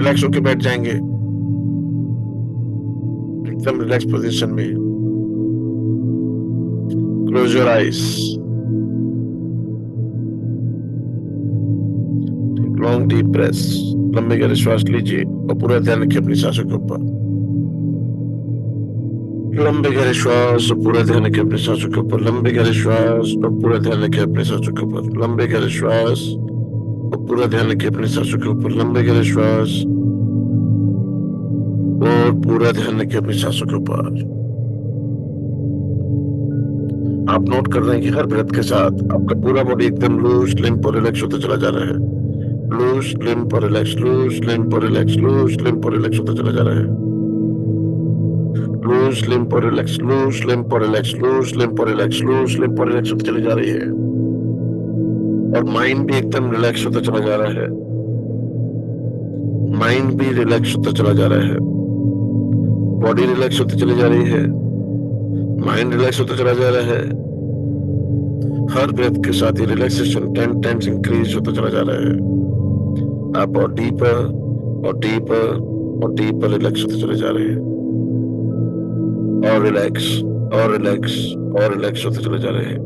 Relax होके बैठ जाएंगे एकदम रिलैक्स पोजीशन में। Close your eyes, long deep breath, लंबे गहरे श्वास लीजिए और पूरा ध्यान रखिए अपनी सांसों के ऊपर। लंबे गहरे श्वास और पूरा ध्यान रखिए अपने सांसों के ऊपर। लंबे गहरे श्वास और पूरा ध्यान रखिए अपने सांसों के ऊपर। लंबे गहरे श्वास और पूरा ध्यान रखिए अपने सांसों के ऊपर। लंबे गहरे श्वास और पूरा ध्यान रखिए अपनी सांसों के ऊपर। आप नोट कर रहे हैं कि हर ब्रेथ के साथ आपका पूरा बॉडी एकदम लूज, लिम्प और रिलैक्स होता चला जा रहा है। लूज, लिम्प और रिलैक्स, लूज, लिम्प और रिलैक्स, लूज, लिम्प और रिलैक्स होता चला जा रहा है। लूज, लिम्प और रिलैक्स, लूज, लिम्प और रिलैक्स, लूज, लिम्प और रिलैक्स, लूज, लिम्प और रिलैक्स होती चली जा रही है। और माइंड भी एकदम रिलैक्स होता चला जा रहा है। माइंड भी रिलैक्स होता चला जा रहा है। बॉडी रिलैक्स होती चली जा रही है। माइंड रिलैक्स होता चला जा रहा है। हर ब्रेथ के साथ ही रिलैक्सेशन 10 टाइम्स इंक्रीज होता चला जा रहा है। आप और डीपर और डीपर और डीपर रिलैक्स होते चले जा रहे हैं। और रिलैक्स और रिलैक्स और रिलैक्स होते चले जा रहे हैं।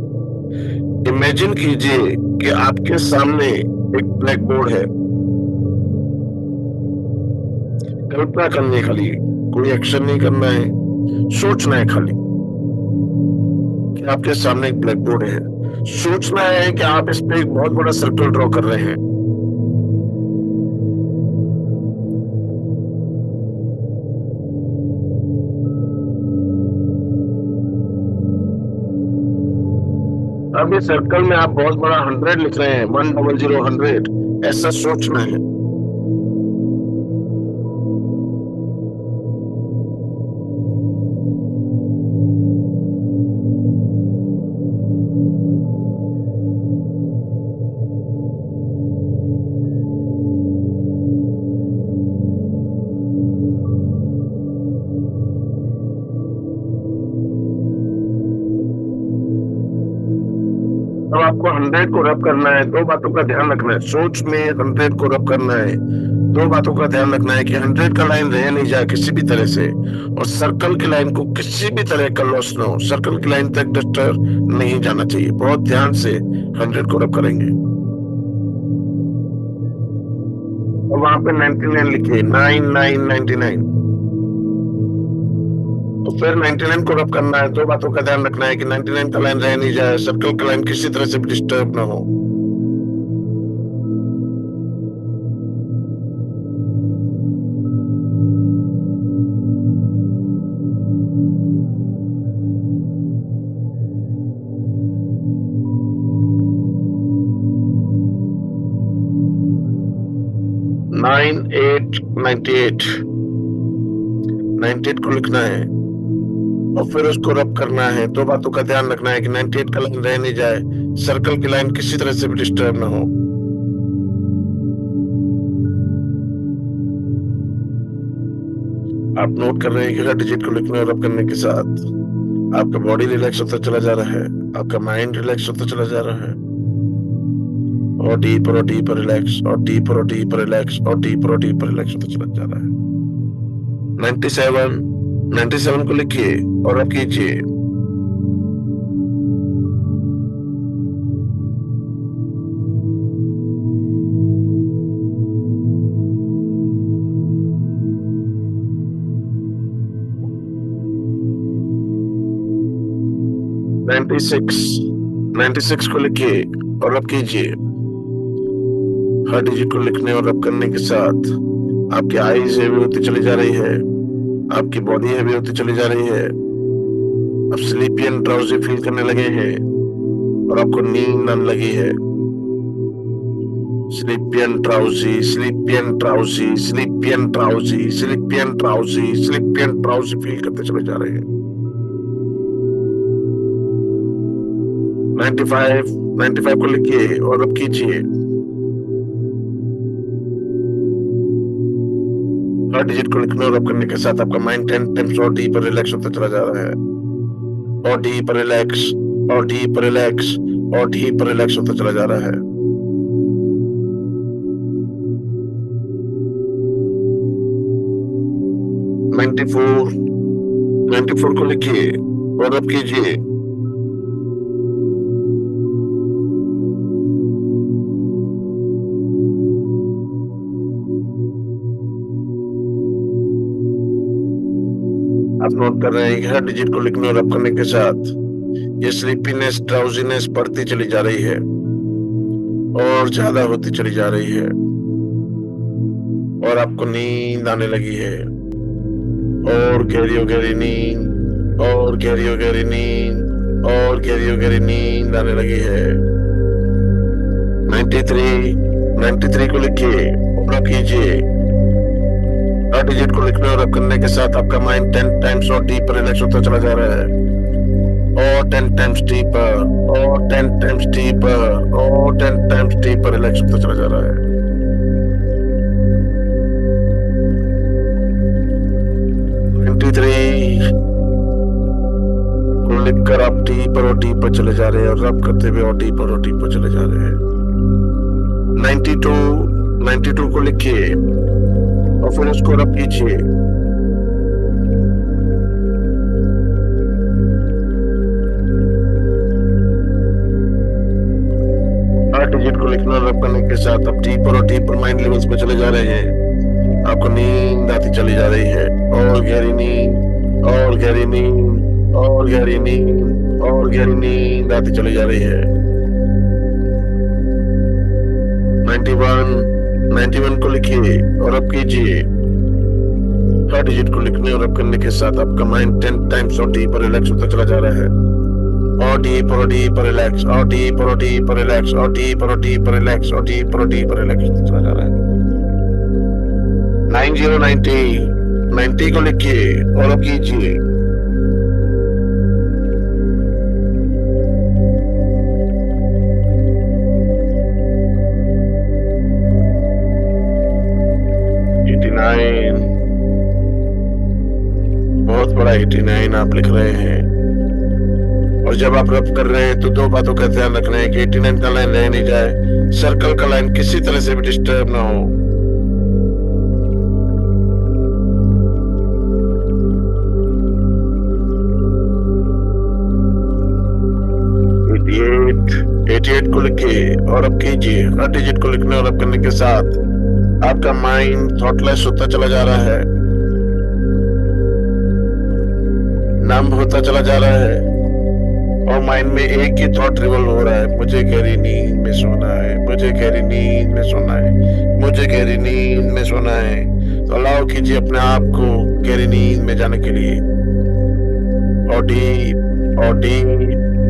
इमेजिन कीजिए कि आपके सामने एक ब्लैक बोर्ड है। कल्पना करनी है खाली, कोई एक्शन नहीं करना है, सोचना है खाली कि आपके सामने एक ब्लैक बोर्ड है। सोचना है कि आप इस पे एक बहुत बड़ा सर्कल ड्रॉ कर रहे हैं। अब इस सर्कल में आप बहुत बड़ा 100 लिख रहे हैं, 100 100, ऐसा सोचना है। अब आपको 100 को रब करना है। दो बातों का ध्यान रखना है, सोच में 100 को रब करना है। दो बातों का ध्यान रखना है कि 100 का लाइन रह नहीं जाए किसी भी तरह से, और सर्कल की लाइन को किसी भी तरह का लॉस ना हो। सर्कल की लाइन तक डिस्टर्ब नहीं जाना चाहिए। बहुत ध्यान से 100 को रब करेंगे। और वहां पे 99 लिखिए, 9999। तो फिर 99 को रब करना है। दो बातों का ध्यान रखना है कि 99 का लाइन रह नहीं जाए, सर्कल का लाइन किसी तरह से भी डिस्टर्ब ना हो। नाइन एट 98 98 को लिखना है और फिर उसको रब करना है। दो बातों का ध्यान रखना है कि 98 का लाइन रह नहीं जाए, सर्कल की लाइन किसी तरह से भी डिस्टर्ब ना हो। आप नोट कर रहे हैं कि हर डिजिट को लिखने और रब करने के साथ आपका बॉडी रिलैक्स होता चला जा रहा है, आपका माइंड रिलैक्स होता चला जा रहा है। और डीपर रिलैक्स, और डीपर रिलैक्स, और डीपर रिलैक्स होता चला जा रहा है। 97 को लिखिए और रब कीजिए। नाइन्टी सिक्स को लिखिए और रब कीजिए। हर डिजिट को लिखने और रब करने के साथ आपकी आईज हैवी होती चली जा रही है, आपकी बॉडी हैवी होती चली जा रही है। आप स्लीपी एंड ड्राउजी फील करने लगे हैं और आपको नींद आने लगी है। Sleepy and drowsy, sleepy and drowsy, sleepy and drowsy, sleepy and drowsy, sleepy and drowsy feel करते चले जा रहे हैं। 95 को लिखिए और रब कीजिए। हर डिजिट को लिखने और रब करने के साथ आपका माइंड 10 टाइम्स और डीपर रिलैक्स होता चला जा रहा है, और डीपर रिलैक्स, और डीपर रिलैक्स, और डीपर रिलैक्स होता चला जा रहा है। 94 94 को लिखिए और अब कीजिए। आप नोट कर रहे हैं कि हर डिजिट को लिखने और रब करने के साथ ये स्लीपीनेस, ड्राउजीनेस बढ़ती चली जा रही है और ज्यादा होती चली जा रही है और आपको नींद आने लगी है और गहरी नींद और गहरी नींद और गहरी नींद आने लगी है। 93 को लिखिए और अब कीजिए। हर डिजिट को लिखने और रब करने के साथ आपका माइंड 10 टाइम्स और डीपर रिलैक्स होता चला जा रहा है और 10 टाइम्स डीपर और 10 टाइम्स डीपर और 10 टाइम्स डीपर रिलैक्स होता चला जा रहा है। 93 को लिखकर आप डीपर और डीपर चले जा रहे हैं और रब करते हुए और डीपर चले जा रहे हैं। 92 को लिखिए और फिर उसको रब कीजिए। हर डिजिट को लिखना और रब करने के साथ आप डीपर और डीपर माइंड लेवल्स पे चले जा रहे हैं। आपको नींद आती चली जा रही है और गहरी नींद और गहरी नींद और गहरी नींद और गहरी नींद आती चली जा रही है। 91 को लिखिए और अब कीजिए। हर डिजिट को लिखने और रब करने के साथ आपका माइंड 10 टाइम्स और डीपर रिलैक्स होता चला जा रहा है और डीपर रिलैक्स और डीपर रिलैक्स और डीपर रिलैक्स और डीपर रिलैक्स होता चला जा रहा है। 90 को लिखिए और अब कीजिए। बहुत बड़ा 89 आप लिख रहे हैं और जब आप रब कर रहे हैं तो दो बातों का ध्यान रखना है कि 89 का लाइन रह नहीं जाए, सर्कल का लाइन किसी तरह से भी डिस्टर्ब ना हो। 88 को लिखिए और अब कीजिए। हर डिजिट को लिखने और अब करने के साथ आपका माइंड थॉटलेस होता चला जा रहा है, नंब होता चला जा रहा है और माइंड में एक ही थॉट रिवॉल्व हो रहा है, मुझे गहरी नींद में सोना है, मुझे गहरी नींद में सोना है, मुझे गहरी नींद में सोना है। तो अलाउ कीजिए अपने आप को गहरी नींद में जाने के लिए और डीप और डीप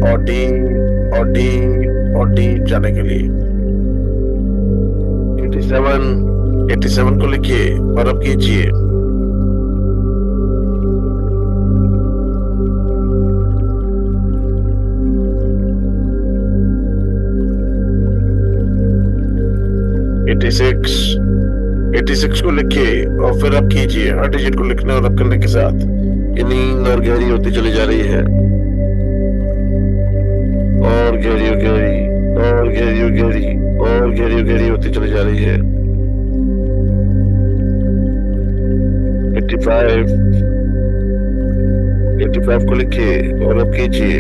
और डीप और डीप और डीप जाने के लिए। 87 को लिखिए और अब कीजिए। एटी सिक्स को लिखिए और फिर अब कीजिए। हर डिजिट को लिखने और अब करने के साथ ये नींद और गहरी होती चली जा रही है और गहरी और गहरी और गहरी और गहरी और गहरी और गहरी होती चली जा रही है। 85 को लिखिए और अब कीजिए।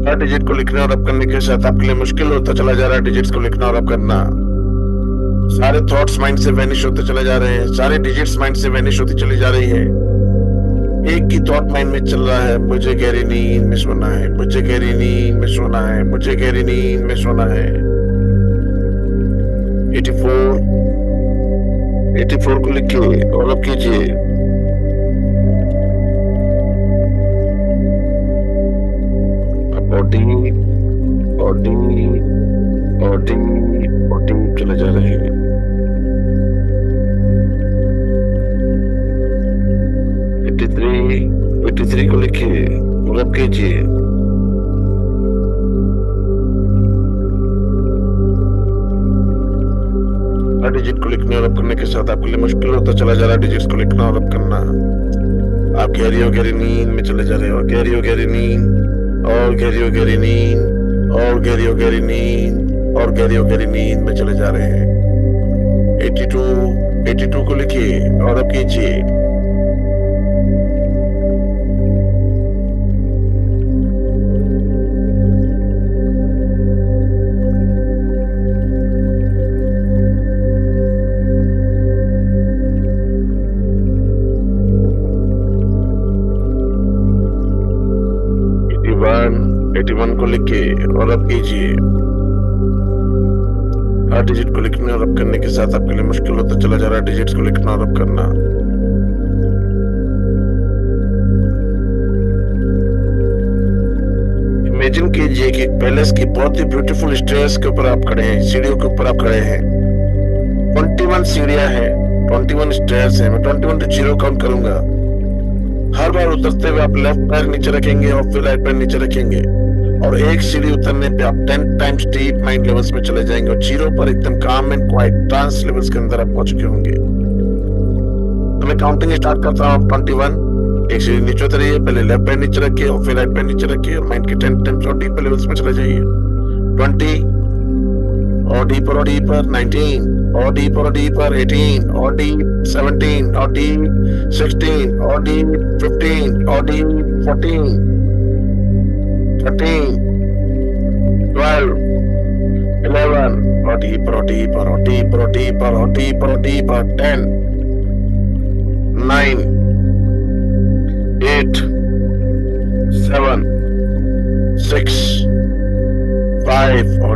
हर डिजिट को लिखना और अब करने के साथ आपके लिए मुश्किल होता चला जा रहा है डिजिट्स को लिखना और अब करना। सारे थॉट्स माइंड से वैनिश होते चले जा रहे हैं, सारे डिजिट्स माइंड से वैनिश होती चली जा रही है। एक ही थॉट माइंड में चल रहा है, मुझे गहरी नींद में सोना है, मुझे गहरी नींद में सोना है, मुझे गहरी नींद में सोना है। 84 को लिखिए और अब कीजिए। और डीप और डीप और डीप और डीप चले जा रहे हैं। 83 को लिखिए और अब कीजिए। हर डिजिट को लिखने और अब करने के साथ आपके लिए मुश्किल होता चला जा रहा है डिजिट्स को लिखना और अब करना। आप गहरी और गहरी नींद में चले जा रहे हो, गहरी और गहरी नींद और गहरी और गहरी नींद और गहरी और गहरी नींद और गहरी और गहरी नींद में चले जा रहे हैं। 82 को लिखिए और अब कीजिए। एटी वन को लिखिए और अब कीजिए। हर डिजिट को लिखने और अब करने के साथ आपके लिए मुश्किल होता चला जा रहा है डिजिट्स को लिखना और अब करना। इमेजिन कीजिए कि पैलेस की बहुत ही ब्यूटीफुल स्टेयर्स के ऊपर आप खड़े हैं, सीढ़ियों के ऊपर आप खड़े हैं। 21 सीढ़ियां हैं, 21 स्टेयर्स हैं। मैं 21 to 0 काउंट करूंगा। हर बार उतरते हुए आप लेफ्ट पैर नीचे रखेंगे और फिर राइट पैर नीचे रखेंगे और एक सीढ़ी उतरने पे आप 10 टाइम्स डीप माइंड लेवल्स में चले जाएंगे और 0 पर एकदम काम एंड क्वाइट ट्रांस लेवल्स के अंदर आप पहुंच चुके होंगे। तो मैं काउंटिंग स्टार्ट करता हूँ। 21, एक सीढ़ी नीचे उतरिए, पहले लेफ्ट पैर नीचे रखिए और फिर राइट पैर नीचे रखिए और माइंड के 10 टाइम्स और डीपर लेवल्स में चले जाइए। 20 और डीपर 19 और डीपर 18 और डीप 17 और डीप 16 और डीप 15 और डीप 14 13 12 11 और डीपर 10 9 8 7 6 5 और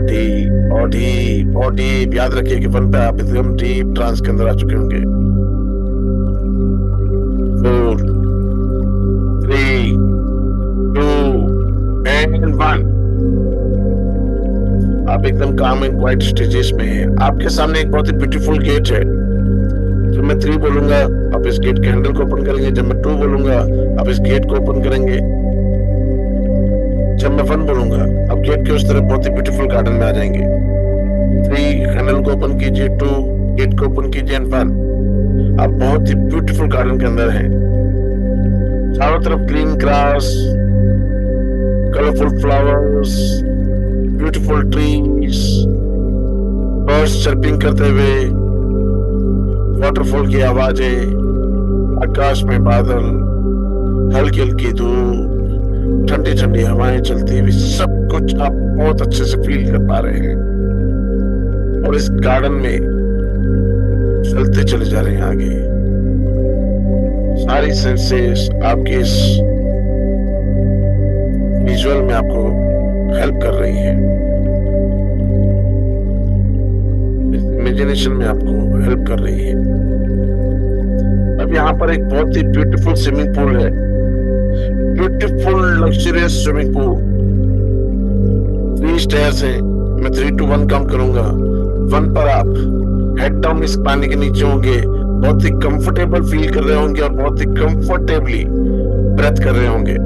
डीप याद रखिए कि 1 पे आप एकदम डीप ट्रांस के अंदर आ चुके होंगे। 4 3 2 एंड 1 आप एकदम काम एंड क्वाइट स्टेजेस में हैं। आपके सामने एक बहुत ही ब्यूटीफुल गेट है। जब मैं 3 बोलूंगा आप इस गेट के हैंडल को ओपन करेंगे। जब मैं 2 बोलूंगा आप इस गेट को ओपन करेंगे। जब मैं 1 बोलूंगा आप गेट के उस तरफ बहुत ही ब्यूटीफुल गार्डन में आ जाएंगे। 3 हैंडल को ओपन कीजिए, 2 गेट को ओपन कीजिए एंड 1 आप बहुत ही ब्यूटीफुल गार्डन के अंदर हैं। चारों तरफ green grass, colourful flowers, beautiful trees, birds chirping करते हुए, वाटरफॉल की आवाजें, आकाश में बादल, हल्की हल्की धूप, ठंडी ठंडी हवाएं चलती हुई, सब कुछ आप बहुत अच्छे से फील कर पा रहे हैं और इस गार्डन में चलते चले जा रहे हैं आगे। सारी सेंसेस आपके इस विजुअल में आपको हेल्प कर रही है, इस इमेजिनेशन में आपको हेल्प कर रही है। अब यहाँ पर एक बहुत ही ब्यूटीफुल स्विमिंग पूल है, beautiful luxurious swimming pool. 3 stairs हैं। मैं 3 to 1 काउंट करूंगा। 1 पर आप हेड डाउन इस पानी के नीचे होंगे, बहुत ही कंफर्टेबल फील कर रहे होंगे और बहुत ही कंफर्टेबली ब्रेथ कर रहे होंगे।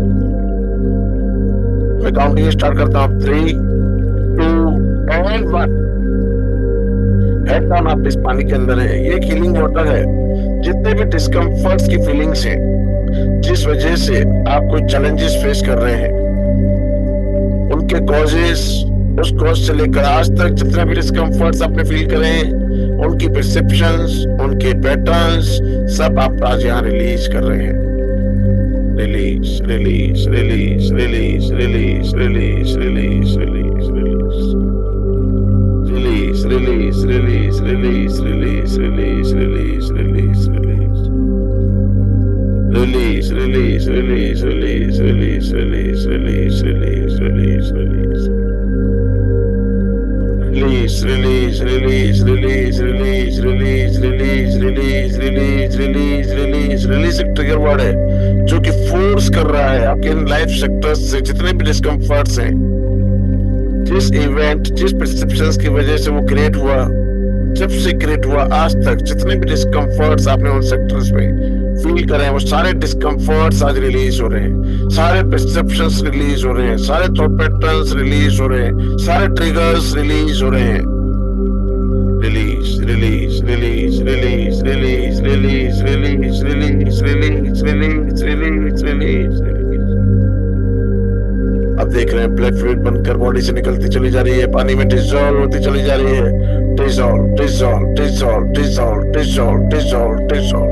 मैं काउंटिंग स्टार्ट करता हूँ। 3 2 एंड 1 हेड डाउन आप इस पानी के अंदर है। ये हीलिंग वाटर है। जितने भी डिस्कम्फर्ट्स की फीलिंग्स हैं, जिस वजह से आप कोई चैलेंजेस फेस कर रहे हैं, उनके कॉजेस, उस कॉज से लेकर आज तक जितने भी डिस्कम्फर्ट्स आपने फील करे हैं, उनकी परसेप्शंस, उनके पैटर्न्स, सब आप आज यहाँ रिलीज कर रहे हैं। Release release release release release release release release release release release release release release release release release release, release, release, release, release, release, release, release, release. Release, release, release, release, release, release, release, release, release, release, release, release एक trigger word है जो कि force कर रहा है आपके life sectors से जितने भी डिस्कम्फर्ट्स हैं, जिस इवेंट, जिस परसेप्शंस की वजह से वो क्रिएट हुआ, जब से क्रिएट हुआ आज तक जितने भी डिस्कम्फर्ट्स आपने उन सेक्टर्स में फील कर रहे हैं, वो सारे डिस्कम्फर्ट्स आज रिलीज हो रहे हैं, सारे परसेप्शंस रिलीज हो रहे हैं, सारे थॉट पैटर्न्स रिलीज हो रहे हैं, सारे ट्रिगर्स रिलीज हो रहे हैं। Release release release release release release release release release release release release. अब देख रहे हैं ब्लड फ्लूइड बनकर बॉडी से निकलती चली जा रही है, पानी में डिसॉल्व होती चली जा रही है, dissolve dissolve dissolve dissolve dissolve dissolve dissolve.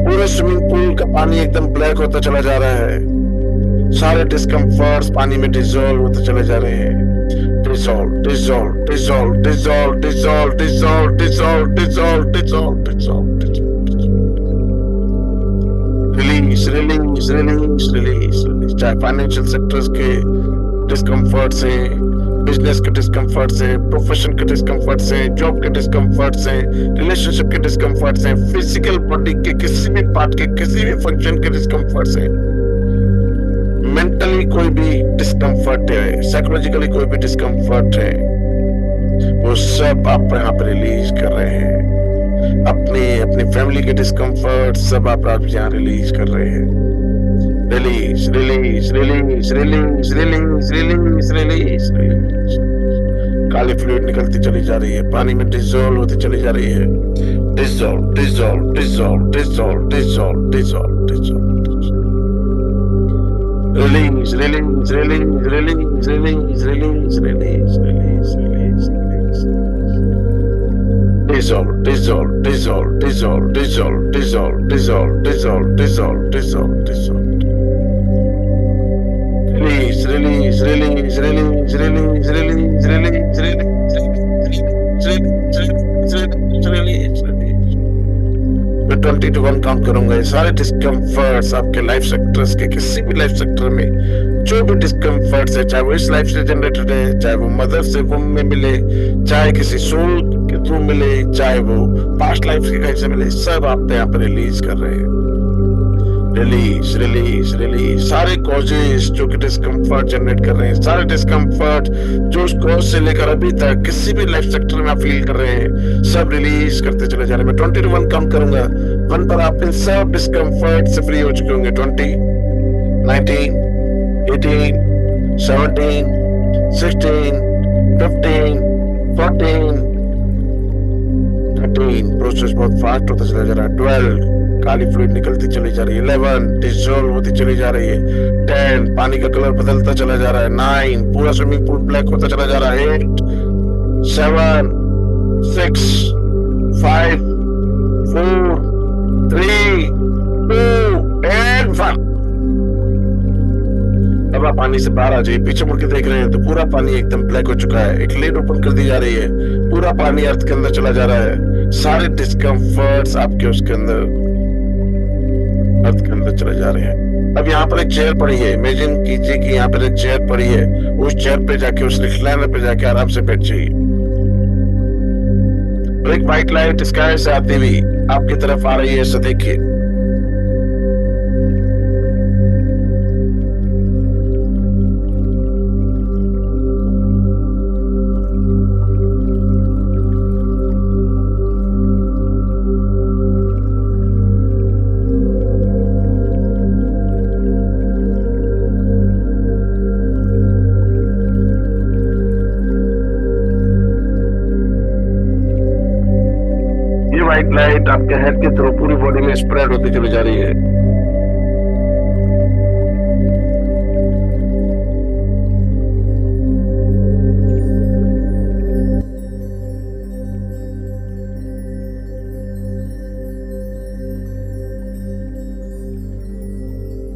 पूरे स्विमिंग पूल का पानी एकदम ब्लैक होता चला जा रहा है, सारे डिस्कम्फर्ट्स पानी में डिसॉल्व होते चले जा रहे हैं, dissolve dissolve dissolve dissolve dissolve dissolve dissolve dissolve dissolve dissolve. Release release release release release. चाहे फाइनेंशियल सेक्टर्स के डिस्कम्फर्ट से, बिजनेस के डिस्कम्फर्ट से, प्रोफेशन के डिस्कम्फर्ट से, जॉब के डिस्कम्फर्ट से, रिलेशनशिप के डिस्कम्फर्ट से, फिजिकल बॉडी के किसी भी पार्ट के किसी भी फंक्शन के डिस्कम्फर्ट से, मेंटली कोई भी डिस्कम्फर्ट है, साइकोलॉजिकली कोई भी डिस्कम्फर्ट है, वो सब आप यहाँ पे रिलीज कर रहे हैं। अपनी फैमिली के डिस्कम्फर्ट सब आप यहाँ रिलीज कर रहे हैं। Release release release release release release release release. काली फ्लूइड निकलती चली जा रही है, पानी में डिसॉल्व होती चली जा रही है, dissolve dissolve dissolve dissolve dissolve dissolve dissolve. Release release release release release release release release release. Dissolve, dissolve, dissolve, dissolve, dissolve, dissolve, dissolve, dissolve, dissolve, dissolve, dissolve. Release, release, release, release, release, release, release, release, release. मैं 20 to 1 count करूंगा, ये सारे discomforts आपके life sectors के किसी भी life sector में जो भी डिस्कम्फर्ट्स है, चाहे वो इस लाइफ से जनरेटेड है, चाहे वो मदर से वुम में मिले, चाहे किसी सोल के थ्रू मिले, चाहे वो पास्ट लाइफ के कहीं से मिले, सब आप यहाँ पर रिलीज कर रहे हैं। Release release release. सारे कॉजेस जो कि डिस्कम्फर्ट जनरेट कर रहे हैं, सारे डिस्कम्फर्ट जो उस कॉज से लेकर अभी तक किसी भी लाइफ सेक्टर में आप फील कर रहे हैं, सब रिलीज करते चले जा रहे हैं। मैं 20 to 1 काउंट करूंगा, 1 पर आप इन सब डिस्कम्फर्ट से फ्री हो चुके होंगे। 20, 19, 18, 17, 16, 15, 14, 13। प्रोसेस बहुत फास्ट होता चला जा रहा है। 12, काली फ्लूइड निकलती चली जा रही है। 11, डिसॉल्व होती चली जा रही है। 10, पानी का कलर बदलता चला जा रहा है। 9, पूरा स्विमिंग पूल ब्लैक होता चला जा रहा है। 8, 7, 6, 5, 4, 3, 2 and 1। अब आप पानी से बाहर आ जाइए। पीछे मुड़ के देख रहे हैं तो पूरा पानी एकदम ब्लैक हो चुका है। एक लिड ओपन कर दी जा रही है, पूरा पानी अर्थ के अंदर चला जा रहा है। सारे डिस्कम्फर्ट्स आपके उसके अंदर अर्थ के अंदर चले जा रहे हैं। अब यहाँ पर एक चेयर पड़ी है, इमेजिन कीजिए कि यहाँ पर एक चेयर पड़ी है। उस चेयर पे जाके, उस रिक्लाइनर पे जाके आराम से बैठ जाइए। एक व्हाइट लाइट स्काई से आती हुई आपकी तरफ आ रही है, ऐसा देखिए। व्हाइट लाइट आपके हेड के थ्रू पूरी बॉडी में स्प्रेड होती चली जा रही है।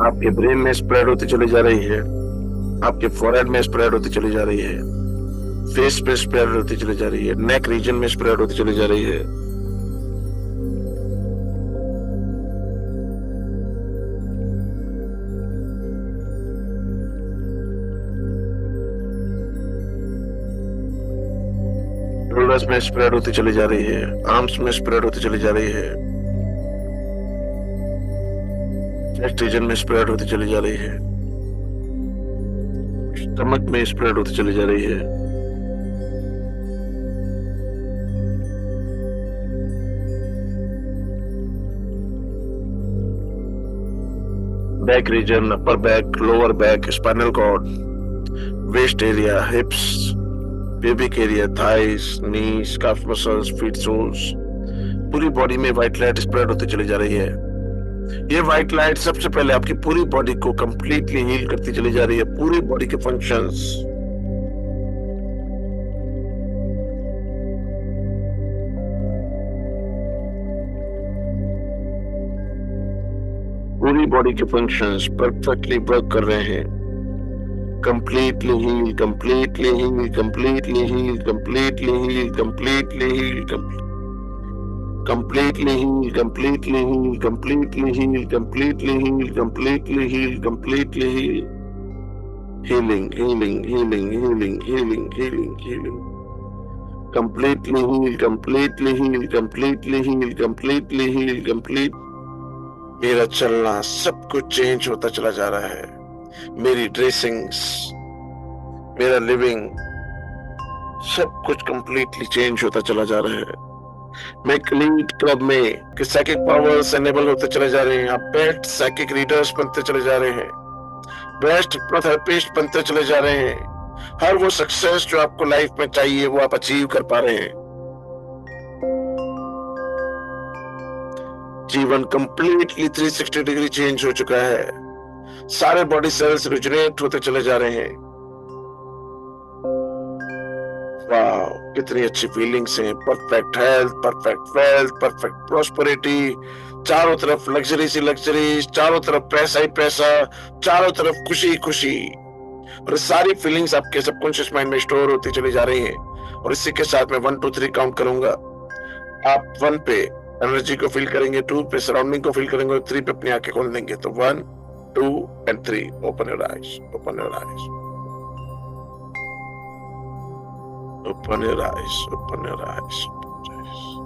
आपके ब्रेन में स्प्रेड होती चली जा रही है, आपके फोरहेड में स्प्रेड होती चली जा रही है, फेस पे स्प्रेड होती चली जा रही है, नेक रीजन में स्प्रेड होती चली जा रही है। शोल्डर्स में स्प्रेड होती चली जा रही है, आर्म्स में स्प्रेड होती चली जा रही है, चेस्ट रीजन में स्प्रेड होती चली जा रही है, स्टमक में स्प्रेड होती चली जा रही है, back region, upper back, lower back, spinal cord, waist area, hips, pubic area, thighs, knees, calf muscles, feet soles, पूरी बॉडी में व्हाइट लाइट स्प्रेड होती चली जा रही है। ये व्हाइट लाइट सबसे पहले आपकी पूरी बॉडी को कंप्लीटली हील करती चली जा रही है, पूरी बॉडी के फंक्शंस। पूरी बॉडी के फंक्शंस परफेक्टली वर्क कर रहे हैं। completely heal, completely heal, completely heal, completely heal, completely heal, completely heal, completely heal, completely heal, completely heal, completely heal, completely heal. Healing, healing, healing, healing, healing, healing, healing. Completely heal, completely heal, completely heal, completely heal, complete. मेरा चलना सब कुछ change होता चला जा रहा है। मेरी ड्रेसिंग्स, मेरा लिविंग, सब कुछ कंप्लीटली चेंज होता चला जा रहा है। मैं क्लीट क्लब में कि साइकिक पावर्स एनेबल होते चले जा रहे हैं। आप बेस्ट साइकिक रीडर्स बनते चले जा रहे हैं, बेस्ट हिप्नोथेरेपिस्ट बनते चले जा रहे हैं। हर वो सक्सेस जो आपको लाइफ में चाहिए वो आप अचीव कर पा रहे हैं। जीवन कंप्लीटली 360 डिग्री चेंज हो चुका है। सारे बॉडी सेल्स रिजनेट होते चले जा रहे हैं। वाह, कितनी अच्छी फीलिंग्स हैं। Perfect health, perfect wealth, perfect prosperity, चारों तरफ लग्जरी सी लग्जरी, चारों तरफ पैसा ही पैसा, चारों तरफ खुशी खुशी। और सारी फीलिंग्स आपके सबकॉन्शियस माइंड में स्टोर होती चली जा रही हैं। और इसी के साथ मैं 1 2 3 काउंट करूंगा। आप 1 पे एनर्जी को फील करेंगे, 2 पे सराउंडिंग को फील करेंगे, और 3 पे अपनी आंखें खोल देंगे। तो 1 2 and 3, open your eyes, open your eyes, open your eyes, open your eyes, open your eyes.